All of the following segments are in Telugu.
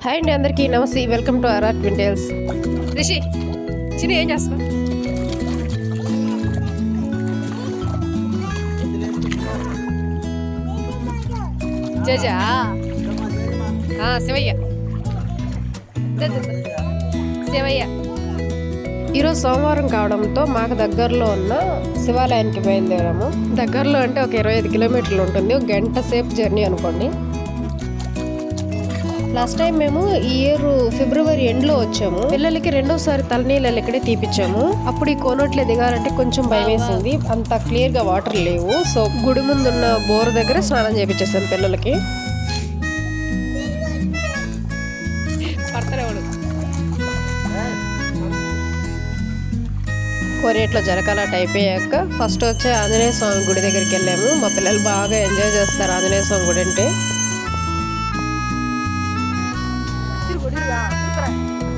హాయ్ అండి, అందరికీ నమస్తే. వెల్కమ్ టు ఆర్ఆర్ ట్వింటల్స్. రిషి చిన్న ఏం చేస్తావు? జజా శివయ్య శివయ్య. ఈరోజు సోమవారం కావడంతో మాకు దగ్గరలో ఉన్న శివాలయానికి బయలుదేరాము. దగ్గరలో అంటే ఒక 25 కిలోమీటర్లు ఉంటుంది. ఒక గంట సేపు జర్నీ అనుకోండి. లాస్ట్ టైం మేము ఈ ఇయర్ ఫిబ్రవరి ఎండ్లో వచ్చాము. పిల్లలకి రెండోసారి తలనీళ్ళు ఇక్కడే తీపిచ్చాము. అప్పుడు ఈ కోనోట్లే దిగాలంటే కొంచెం భయం వేసింది. అంత క్లియర్ గా వాటర్ లేవు. సో గుడి ముందున్న బోర్ దగ్గర స్నానం చేయించేసాను పిల్లలకి. కోనేట్లో జలకాలాట అయిపోయాక ఫస్ట్ వచ్చే ఆంజనేయ స్వామి గుడి దగ్గరికి వెళ్ళాము. మా పిల్లలు బాగా ఎంజాయ్ చేస్తారు ఆంజనేయ స్వామి గుడి అంటే.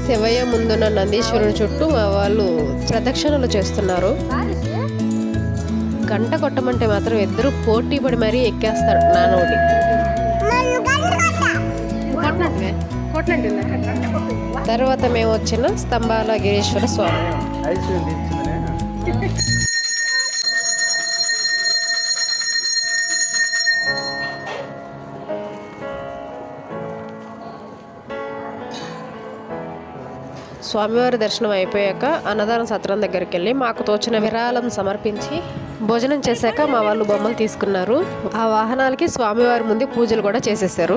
శివయ్య ముందున్న నందీశ్వరుని చుట్టూ మా వాళ్ళు ప్రదక్షిణలు చేస్తున్నారు. గంట కొట్టమంటే మాత్రం ఇద్దరు పోటీ పడి మరీ ఎక్కేస్తాడు నానోటి. తర్వాత మేము వచ్చిన స్తంభాల గిరీశ్వర స్వామి. స్వామివారి దర్శనం అయిపోయాక అన్నదాన సత్రం దగ్గరికి వెళ్ళి మాకు తోచిన విరాళం సమర్పించి భోజనం చేశాక మా వాళ్ళు బొమ్మలు తీసుకున్నారు. ఆ వాహనాలకి స్వామివారి ముందు పూజలు కూడా చేసేసారు.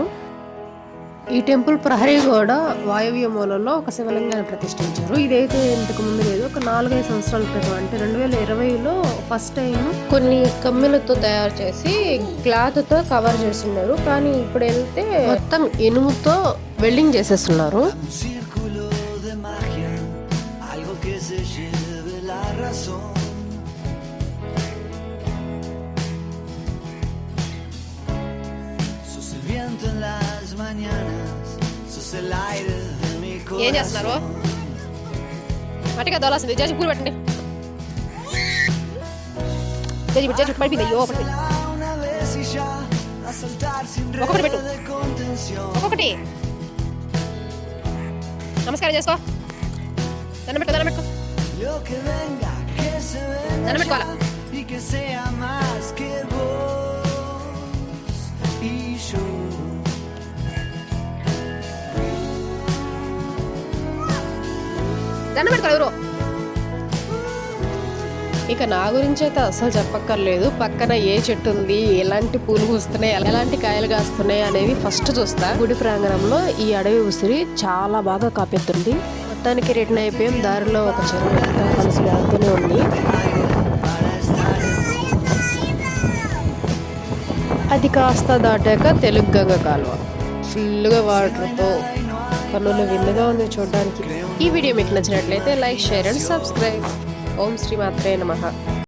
ఈ టెంపుల్ ప్రహరీ గోడ వాయవ్య మూలలో ఒక శివలింగాన్ని ప్రతిష్ఠించారు. ఇదైతే ఇంతకు ముందు లేదు, ఒక 4-5 సంవత్సరాల క్రితం అంటే 2020లో ఫస్ట్ టైం కొన్ని కమ్మెలతో తయారు చేసి క్లాత్తో కవర్ చేస్తున్నారు. కానీ ఇప్పుడు వెళ్తే మొత్తం ఇనుముతో వెల్డింగ్ చేసేస్తున్నారు. ఏం చేస్తున్నారు? మట్టిగా దోలాల్సింది. చేసి పూలు పెట్టండి. పడిపోయింది. అయ్యో ఒకటి పెట్టు, ఒక్కొక్కటి. నమస్కారం చేసుకో. దండం పెట్టుకో, దండం పెట్టుకో, దండం పెట్టుకోవాలా? దండం పెట్టుకో ఎవరు. ఇక నా గురించి అయితే అస్సలు చెప్పక్కర్లేదు. పక్కన ఏ చెట్టు ఉంది, ఎలాంటి పూలు పూస్తున్నాయి, ఎలాంటి కాయలు కాస్తున్నాయి అనేవి ఫస్ట్ చూస్తా. గుడి ప్రాంగణంలో ఈ అడవి ఉసిరి చాలా బాగా కాపెత్తుంది. మొత్తానికి రిటర్న్ అయిపోయాం. దారిలో ఒక చెరువు కలిసి వెళ్తూనే ఉంది. అది కాస్త దాటాక తెలుగు గంగ కాలువ ఫుల్గా వాటర్తో కన్నులు విందుగా ఉంది చూడడానికి. ఈ వీడియో మీకు నచ్చినట్లయితే లైక్, షేర్ అండ్ సబ్స్క్రైబ్. ఓం శ్రీ మాత్రే నమః.